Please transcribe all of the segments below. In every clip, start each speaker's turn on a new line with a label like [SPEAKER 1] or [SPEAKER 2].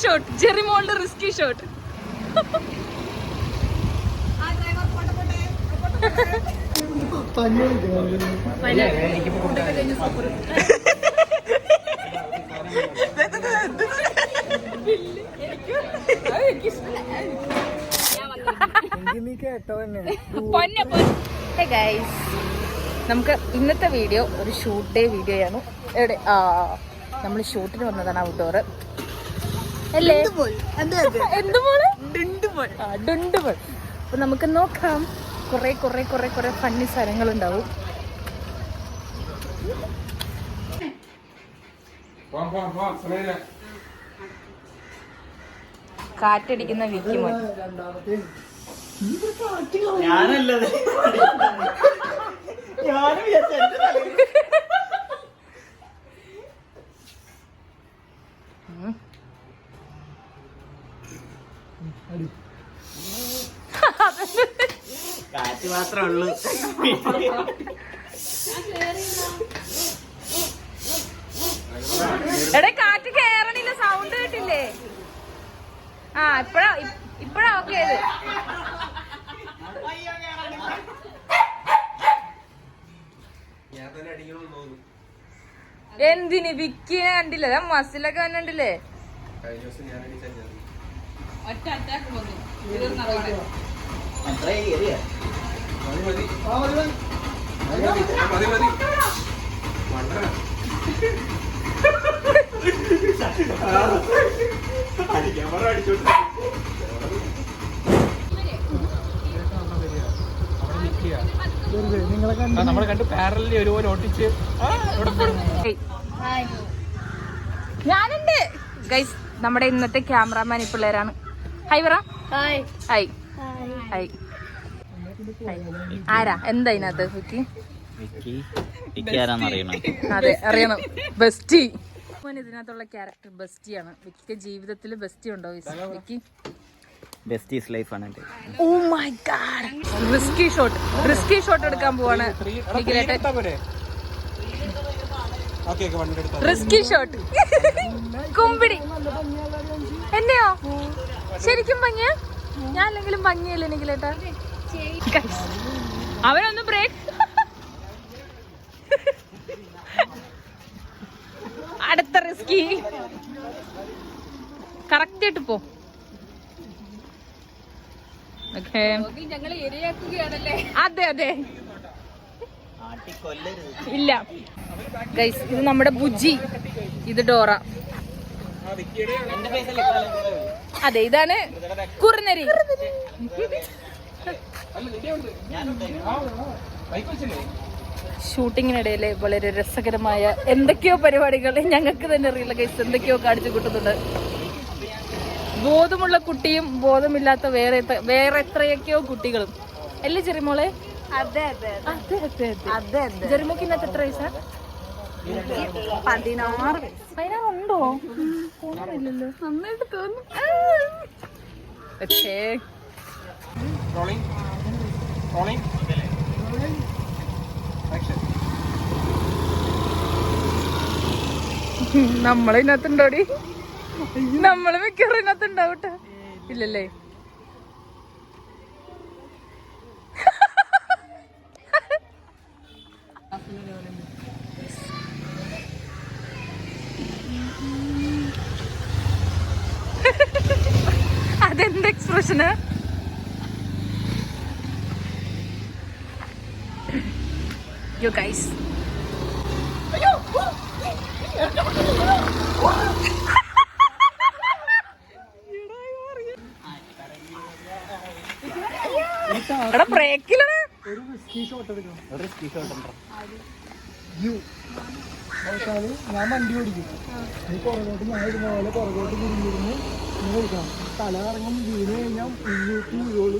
[SPEAKER 1] Shot, ജെറിമോളുടെ risky shot. നമുക്ക് ഇന്നത്തെ video ഒരു ഷൂട്ട് ഡേ വീഡിയോയാണ്. എവിടെ നമ്മൾ ഷൂട്ടിന് വന്നതാണ് ഔട്ട്ഡോർ അല്ലേ? ഡുണ്ടുമോൾ. അപ്പൊ നമുക്ക് നോക്കാം. കുറെ ഫണ്ണി സ്ഥലങ്ങളുണ്ടാവും. കാറ്റടിക്കുന്ന വിക്കി മോൻ.
[SPEAKER 2] കാറ്റ് മാത്രമേ ഉള്ളൂ.
[SPEAKER 1] എടേ കാറ്റ് കേറണില്ല, സൗണ്ട് കേട്ടില്ലേ? ഇപ്പഴാ ഓക്കെ ആയത്. എന്തിന് വിക്കിനെ കണ്ടില്ലേ? മസിലൊക്കെ വന്നിട്ടില്ലേ? ഒറ്റ അറ്റാക്ക് വന്നു.
[SPEAKER 3] നമ്മളെ കണ്ട് പാരലി ഒരുപോലെ ഓട്ടിച്ച്
[SPEAKER 1] ഞാനുണ്ട് ഗൈസ്. നമ്മുടെ ഇന്നത്തെ ക്യാമറാമാൻ ഈ പിള്ളേരാണ്. ഹൈ പറ. ഹായ്. ആരാ? എന്താ ഇതിനകത്ത് വിക്കി? അതെ, അറിയണം. ബെസ്റ്റി. ഇതിനകത്തുള്ള ക്യാരക്ടർ ബെസ്റ്റിയാണ്. വിക്കിക്ക് ജീവിതത്തിൽ ബെസ്റ്റി ഉണ്ടോ വിക്കി?
[SPEAKER 2] ബെസ്റ്റീസ് ലൈഫ് ആണ്.
[SPEAKER 1] Oh my god. Risky shot എടുക്കാൻ പോവാണ്. Risky shot. കുമ്പിടി. എന്നെയോ? ശരിക്കും ഭംഗിയാ? ഞാൻ അല്ലെങ്കിലും ഭംഗിയല്ലേ നിഖിലേട്ടാ? അവനൊന്ന് ബ്രേക്ക്. അടുത്ത റിസ്കി. കറക്റ്റ് ആയിട്ട് പോ. അതെ ഇല്ല ഗൈസ്. ഇത് നമ്മുടെ ബുജി, ഇത് ഡോറ. അതെ, ഇതാണ് കുറുനരി. ഷൂട്ടിങ്ങിനിടയില് വളരെ രസകരമായ എന്തൊക്കെയോ പരിപാടികൾ ഞങ്ങൾക്ക് തന്നെ അറിയില്ല ഗൈസ്. എന്തൊക്കെയോ കാണിച്ചു കൂട്ടുന്നുണ്ട്. ബോധമുള്ള കുട്ടിയും ബോധമില്ലാത്ത വേറെ എത്രയൊക്കെയോ കുട്ടികളും അല്ലേ ചെറിമോളെ? ജെറിമോക്ക് ഇന്നത്തെ എത്ര വയസ്സാ? 16 ഉണ്ടോ? ഇല്ലല്ലോ, നന്നായിട്ട് തോന്നുന്നു. നമ്മളിനകത്തുണ്ടോടി? നമ്മള് മിക്കവാറും ഇതിനകത്തുണ്ടാവട്ടെ. ഇല്ലല്ലേ? അതെന്ത് എക്സ്പ്രഷന്? യോ ഗൈസ്, ബ്രേക്കിലാണ്.
[SPEAKER 4] ഞാൻ വണ്ടി ഓടിക്കും. നീ പുറകോട്ട്, ഞാൻ ഇടുന്ന പോലെ പുറകോട്ട് തിരിഞ്ഞിരുന്ന് ഇങ്ങനെ എടുക്കണം. തല കറങ്ങും. വീണ് കഴിഞ്ഞാൽ വീഴുള്ളൂ.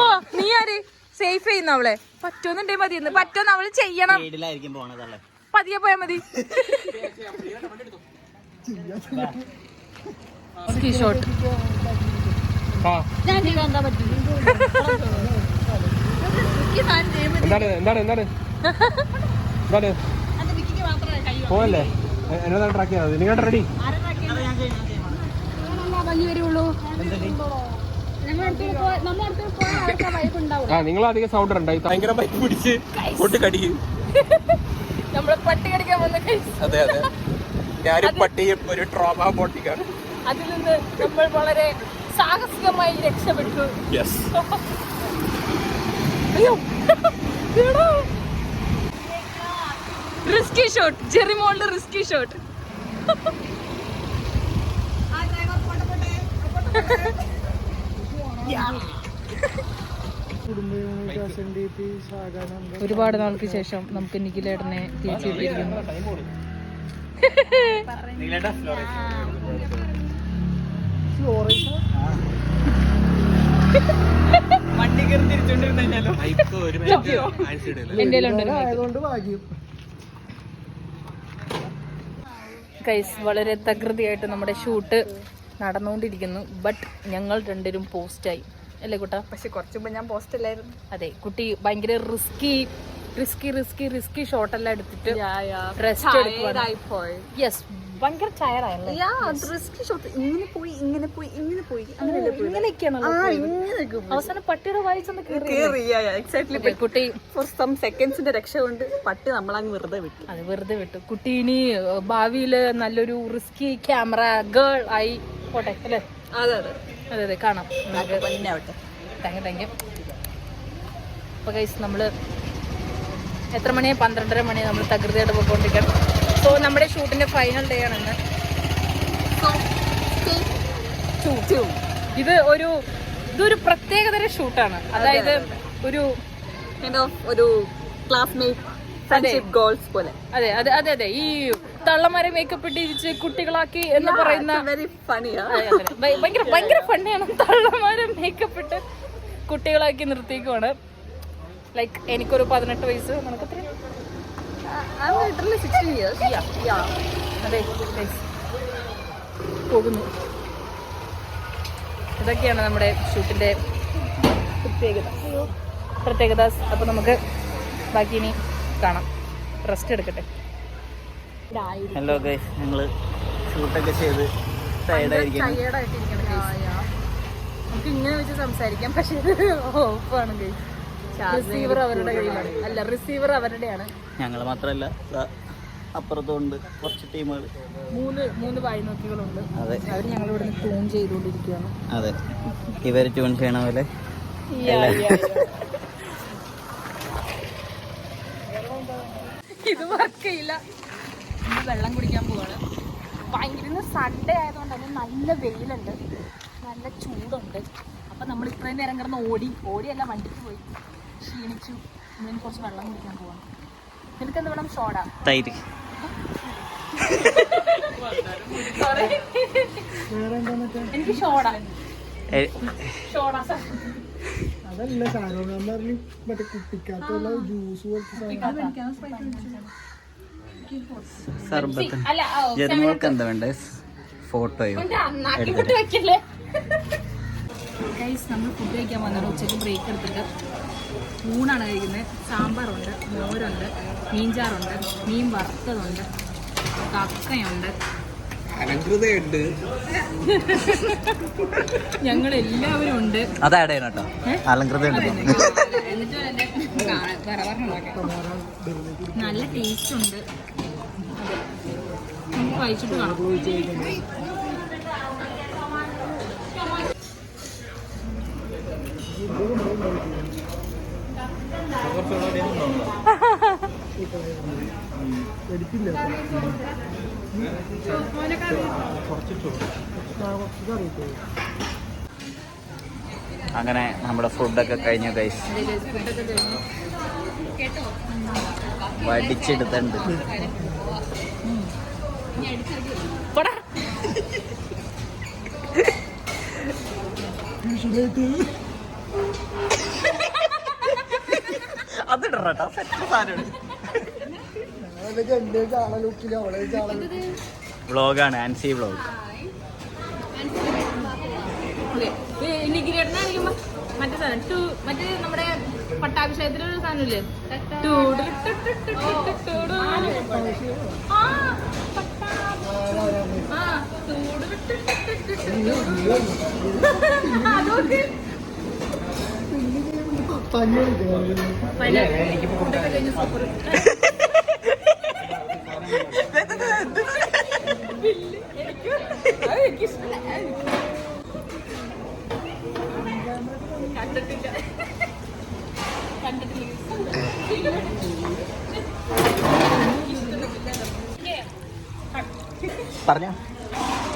[SPEAKER 1] ഓ, നീ ആര് സേഫ് ചെയ്യുന്ന അവളെ? പറ്റുന്നുണ്ടേ മതി. പറ്റുമെന്ന് അവള് ചെയ്യണം. പതിയെ പോയാ മതി. ഷോട്ട്
[SPEAKER 3] എന്താണ് പോവല്ലേ? എന്നതാ ട്രാക്ക് ചെയ്യാതെ നിങ്ങൾ റെഡി ആ നിങ്ങൾ അധികം സൗണ്ട് ഉണ്ടായി ഭയങ്കര ബൈക്ക് പിടിച്ച് പൊട്ട് കടിക്കും
[SPEAKER 1] നമ്മള് പട്ടി കടിക്കാൻ വന്ന
[SPEAKER 3] അതെ അതെ ഞാനും പട്ടിയും ഒരു ട്രോമ പൊട്ടിക്കാണ്
[SPEAKER 1] അതിൽ നിന്ന് നമ്മൾ വളരെ സാഹസികമായി രക്ഷപ്പെട്ടു.
[SPEAKER 3] യെസ്
[SPEAKER 1] അയ്യോ റിസ്കി ഷോട്ട്, ജെറി മോളുടെ റിസ്കി ഷോട്ട്. ഒരുപാട് നാൾക്ക് ശേഷം നമുക്ക് നിഖിലേട്ടനെ തിരിച്ചെത്തിയിരിക്കുന്നു. ഗൈസ്, വളരെ തകൃതിയായിട്ട് നമ്മുടെ ഷൂട്ട് നടന്നുകൊണ്ടിരിക്കുന്നു. ബട്ട് ഞങ്ങൾ രണ്ടുപേരും പോസ്റ്റായി അല്ലേ കുട്ടാ? പക്ഷെ കുറച്ച് മുമ്പ് ഞാൻ പോസ്റ്റ് അല്ലായിരുന്നു. അതെ, കുട്ടി ഭയങ്കര റിസ്കി ഷോട്ടെല്ലാം എടുത്തിട്ട് റെസ്റ്റ് എടുക്കുവാണ്. യെസ്, ഭയങ്കര ടയർഡായല്ലേ? അവസാനം പട്ടിയുടെ വായിച്ചൊന്ന് കുട്ടി
[SPEAKER 5] ഫോർ സം സെക്കൻഡ്സിന്റെ രക്ഷ കൊണ്ട് പട്ടി നമ്മളങ്ങ് വെറുതെ വിട്ടു.
[SPEAKER 1] അത് വെറുതെ വിട്ടു. കുട്ടി ഇനി ഭാവിയില് നല്ലൊരു റിസ്കി ക്യാമറ ഗേൾ ആയി പോട്ടെ അല്ലേ?
[SPEAKER 5] അതെ അതെ
[SPEAKER 1] അതെ അതെ, കാണാം. Thank you. അപ്പൊ ഗൈസ്, നമ്മള് എത്ര മണിയായി? 12:30 മണിയാണ്. നമ്മൾ തകൃതിയായിട്ട് പോയിക്കൊണ്ടിരിക്കണം. സോ നമ്മുടെ ഷൂട്ടിന്റെ ഫൈനൽ ഡേ ആണ് ഇന്ന്. ഇതൊരു പ്രത്യേകതര ഷൂട്ടാണ്. അതായത്
[SPEAKER 5] ഒരു ക്ലാസ്മേറ്റ് ഫ്രണ്ട്ഷിപ്പ് ഗോൾസ് പോലെ.
[SPEAKER 1] അതെ അതെ അതെ അതെ, ഈ തള്ളമാരെ മേക്കപ്പ് ഇട്ടിരിച്ച് കുട്ടികളാക്കി എന്ന് പറയുന്ന ഭയങ്കര ഫണ്ണിയാണ്. തള്ളമാരെ മേക്കപ്പ് ഇട്ട് കുട്ടികളാക്കി നിർത്തിക്കുവാണ്. ലൈക്ക് എനിക്കൊരു 18 വയസ്സ്, നമുക്കത്ര അതെ പോകുന്നു. ഇതൊക്കെയാണ് നമ്മുടെ ഷൂട്ടിന്റെ പ്രത്യേകത. അപ്പൊ നമുക്ക് ബാക്കി ഇനി കാണാം. റെസ്റ്റ് എടുക്കട്ടെ.
[SPEAKER 2] ഹലോ ഗൈസ്, ഞങ്ങള് ഷൂട്ടൊക്കെ ചെയ്ത്
[SPEAKER 1] ടയേർഡായിട്ടിരിക്കണം. നമുക്ക് ഇങ്ങനെ വെച്ച് സംസാരിക്കാം, പക്ഷെ ഇത് ഓഫാണ് ഗൈസ്. റിസീവർ അവരുടെ കയ്യിലാണ്. അല്ല, റിസീവർ അവരുടെയാണ്.
[SPEAKER 2] ഞങ്ങൾ മാത്രല്ല, അപ്പുറത്തുണ്ട് കുറച്ച് ടീമുകൾ.
[SPEAKER 1] മൂന്ന് വായ്നോക്കികളുണ്ട്.
[SPEAKER 2] അതെ,
[SPEAKER 1] അവർ ഞങ്ങളിവിടെ നിന്ന് ട്യൂൺ ചെയ്തുകൊണ്ടിരിക്കുകയാണ്.
[SPEAKER 2] അതെ, ഇവർ ട്യൂൺ ചെയ്യണ പോലെ.
[SPEAKER 1] ഇത് വർക്ക് ചെയ്യില്ല. വെള്ളം കുടിക്കാൻ പോവാണ്. ഭയങ്കര സൺഡേ ആയതുകൊണ്ട് തന്നെ നല്ല വെയിലുണ്ട്, നല്ല ചൂടുണ്ട്. അപ്പം നമ്മൾ ഇത്രയും നേരം കിടന്ന് ഓടിയല്ല വണ്ടിക്ക് പോയി ക്ഷീണിച്ചു. ഇങ്ങനെ കുറച്ച് വെള്ളം കുടിക്കാൻ പോവാണ്. നിനക്ക് എന്ത് വേണം? ഷോഡ,
[SPEAKER 2] തൈര്.
[SPEAKER 1] എനിക്ക് ഷോഡ.
[SPEAKER 4] അതല്ല സാധനം, മറ്റേ കുട്ടിക്കാത്തുള്ള ജ്യൂസ്
[SPEAKER 2] സർബത്ത്. ജെറിമോൾക്ക് എന്താ വേണ്ടേ? ഫോട്ടോയോ
[SPEAKER 1] വെക്കില്ലേ? ഗൈസ്, നമ്മൾ ഫുഡ് കഴിക്കാൻ വന്നത് ഉച്ചയ്ക്ക് ബ്രേക്ക് എടുത്തിട്ട് ഊണാണ് കഴിക്കുന്നത്. സാമ്പാറുണ്ട്, മോരുണ്ട്, മീൻചാറുണ്ട്, മീൻ വറുത്തതുണ്ട്, കക്കയുണ്ട്,
[SPEAKER 3] അലങ്കൃതയുണ്ട്.
[SPEAKER 1] ഞങ്ങളെല്ലാവരും ഉണ്ട്.
[SPEAKER 2] അതാഡ് ചെയ്യണം കേട്ടോ, അലങ്കൃത.
[SPEAKER 1] നല്ല ടേസ്റ്റ് ഉണ്ട്. നമുക്ക് കഴിച്ചിട്ട് കാണാം.
[SPEAKER 2] അങ്ങനെ നമ്മുടെ ഫുഡൊക്കെ കഴിഞ്ഞു ഗൈസ്. വടിച്ചെടുത്തുണ്ട്. അതിടട്ടോ, വ്ളോഗാണ്, ആൻസി വ്ളോഗ്.
[SPEAKER 1] മറ്റേ സാധനം മറ്റേ നമ്മുടെ പട്ടാഭിഷേകത്തിലൊരു സാധനമില്ലേ?
[SPEAKER 2] പറഞ്ഞോ.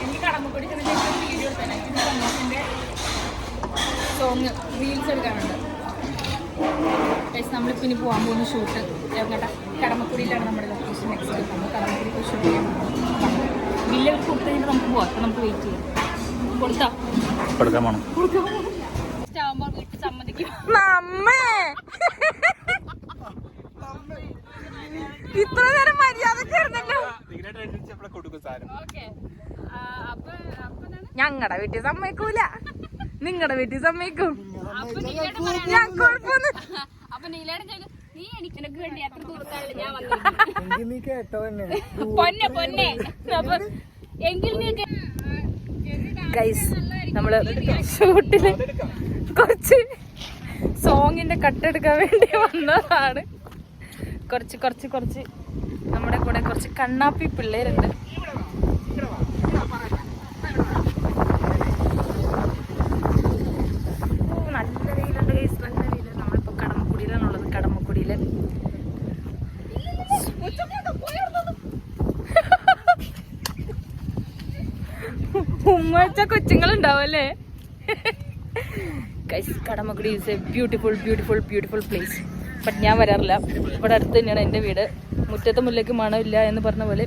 [SPEAKER 1] എനിക്ക് കടമ്പക്കുടി വീഡിയോ സോങ് റീൽസ് എടുക്കാനുണ്ട്. നമ്മളിപ്പോൾ ഇനി പോകാൻ പോകുന്ന ഷൂട്ട് കേട്ടാ കടമ്പക്കുടിയിലാണ് നമ്മുടെ ലൊക്കേഷൻ. നെക്സ്റ്റ് നമ്മൾ കടമ്പക്കുടി പോയി ഷൂട്ട് ചെയ്യാൻ പോകും. ബില്ല് കൊടുത്തു കഴിഞ്ഞിട്ട് നമുക്ക് പോകാം. അപ്പം നമുക്ക് വെയിറ്റ് ചെയ്യാം.
[SPEAKER 2] കൊടുക്കാൻ പോണം.
[SPEAKER 1] ആവുമ്പോൾ വീട്ടിൽ സമ്മതിക്കും.
[SPEAKER 5] ഇത്ര നേരം മര്യാദ ഞങ്ങളുടെ വീട്ടിൽ സമ്മതിക്കൂല, നിങ്ങളുടെ വീട്ടിൽ സമ്മതിക്കും. ഞാൻ കുഴപ്പമൊന്നും.
[SPEAKER 1] അപ്പൊ നീലേടൻ ചോദിക്കും, നീ എനിക്ക് വേണ്ടി എത്ര ദൂരത്തായിട്ട് ഞാൻ
[SPEAKER 4] നീ കേട്ടോ തന്നെ
[SPEAKER 1] പൊന്നെ പൊന്നെ. അപ്പൊ എങ്കിൽ
[SPEAKER 5] ഗൈസ് നമ്മള് ഷൂട്ടില് കുറച്ച് സോങ്ങിന്റെ കട്ടെടുക്കാൻ വേണ്ടി വന്നതാണ്. കുറച്ച് നമ്മുടെ കൂടെ കുറച്ച് കണ്ണാപ്പി പിള്ളേരുണ്ട്. നല്ല വെയിലുണ്ട് ഗൈസ്, നല്ല വെയില്. നമ്മളിപ്പോ കടമക്കുടിയിലാണുള്ളത്. കടമക്കുടിയില് ഉമ്മച്ച കൊച്ചുങ്ങളുണ്ടാവും അല്ലേ guys? Kadamakkudi is a beautiful beautiful beautiful place. But ഞാൻ വരാറില്ല. ഇവിടെ അടുത്ത് തന്നെയാണ് എൻ്റെ വീട്. മുറ്റത്തെ മുല്ലയ്ക്ക് മണമില്ല എന്ന് പറഞ്ഞ പോലെ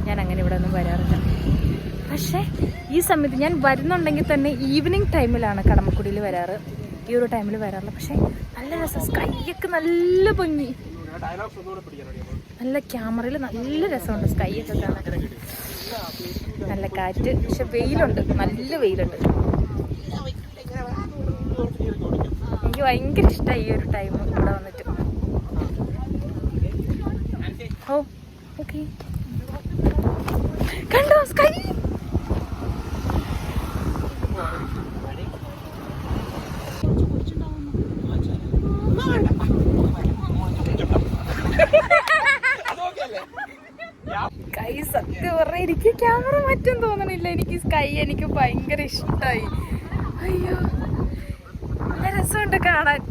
[SPEAKER 5] ഞാൻ അങ്ങനെ ഇവിടെ ഒന്നും വരാറില്ല. പക്ഷേ ഈ സമയത്ത് ഞാൻ വരുന്നുണ്ടെങ്കിൽ തന്നെ ഈവനിങ് ടൈമിലാണ് കടമക്കുടിയിൽ വരാറ്. ഈ ഒരു ടൈമിൽ വരാറില്ല. പക്ഷേ നല്ല രസം. സ്കൈയൊക്കെ നല്ല ഭംഗി, നല്ല ക്യാമറയിൽ നല്ല രസമുണ്ട് സ്കൈയൊക്കെ കാണാൻ. നല്ല കാറ്റ്. പക്ഷെ വെയിലുണ്ട്, നല്ല വെയിലുണ്ട്. എനിക്ക് ഭയങ്കര ഇഷ്ടമായി ഈ ഒരു ടൈം ഇവിടെ വന്നിട്ട്. ഓ ഓക്കെ, കണ്ടോ സ്കൈ? സ്കൈ സത്യം പറഞ്ഞാൽ എനിക്ക് ക്യാമറ മാറ്റാൻ തോന്നണില്ല. എനിക്ക് സ്കൈ എനിക്ക് ഭയങ്കര ഇഷ്ടമായി. അയ്യോ നല്ല രസമുണ്ട് കാണാൻ.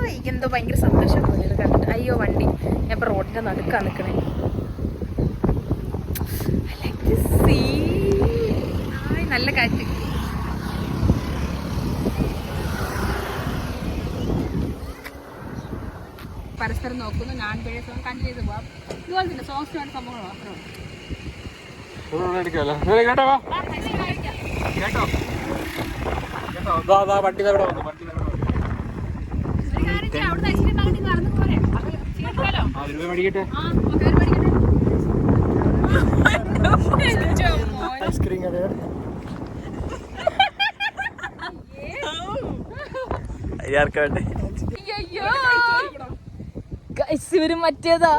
[SPEAKER 5] എനിക്കെന്തോ ഭയങ്കര സന്തോഷം തോന്നിയത് കണ്ടിട്ട്. അയ്യോ വണ്ടി, ഞാൻ ഇപ്പൊ റോഡിന്റെ നടുക്കാ നിൽക്കണേ. നല്ല കാറ്റ്.
[SPEAKER 1] പരസ്പരം നോക്കുന്നു. ഞാൻ കണ്ടിന്യൂ ചെയ്ത് പോവാം. ഇതുപോലെ തന്നെ സോങ്സ് വേണ്ട സംഭവങ്ങൾ മാത്രമേ
[SPEAKER 4] ഐസ്ക്രീം കട
[SPEAKER 5] ഇവര് മറ്റേതാ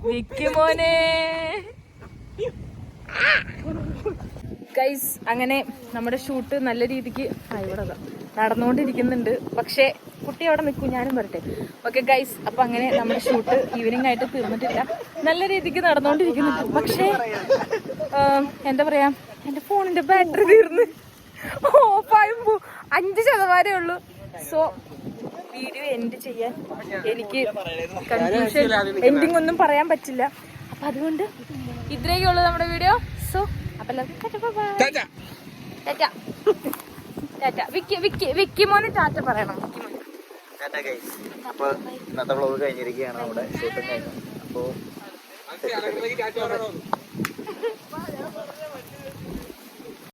[SPEAKER 5] വിക്കി മോനെ. ഗൈസ് അങ്ങനെ നമ്മുടെ ഷൂട്ട് നല്ല രീതിക്ക് ഇവിടെ നടന്നുകൊണ്ടിരിക്കുന്നുണ്ട്. പക്ഷേ കുട്ടി അവിടെ നിൽക്കും, ഞാനും വരട്ടെ. ഓക്കെ ഗൈസ്, അപ്പൊ അങ്ങനെ നമ്മുടെ ഷൂട്ട് ഈവനിങ് ആയിട്ട് തീർന്നിട്ടില്ല. നല്ല രീതിക്ക് നടന്നുകൊണ്ടിരിക്കുന്നുണ്ട്. പക്ഷേ എന്താ പറയാ, എന്റെ ഫോണിന്റെ ബാറ്ററി തീർന്ന് ഓഫാകുമ്പോ 5% ഉള്ളൂ. സോ വീഡിയോ എൻഡ് ചെയ്യാൻ എനിക്ക് കൺഫ്യൂഷൻ, എൻഡിങ് ഒന്നും പറയാൻ പറ്റില്ല. അപ്പൊ അതുകൊണ്ട് ഇത്രയൊക്കെ ഉള്ളു നമ്മുടെ വീഡിയോ. സോ അപ്പൊ വിക്കി മോന് ടാറ്റ പറയണം.
[SPEAKER 2] അപ്പൊ ഇന്നത്തെ വ്ളോഗ് കഴിഞ്ഞിരിക്കുകയാണ്. നമ്മുടെ ഷൂട്ടും കഴിഞ്ഞു. അപ്പോ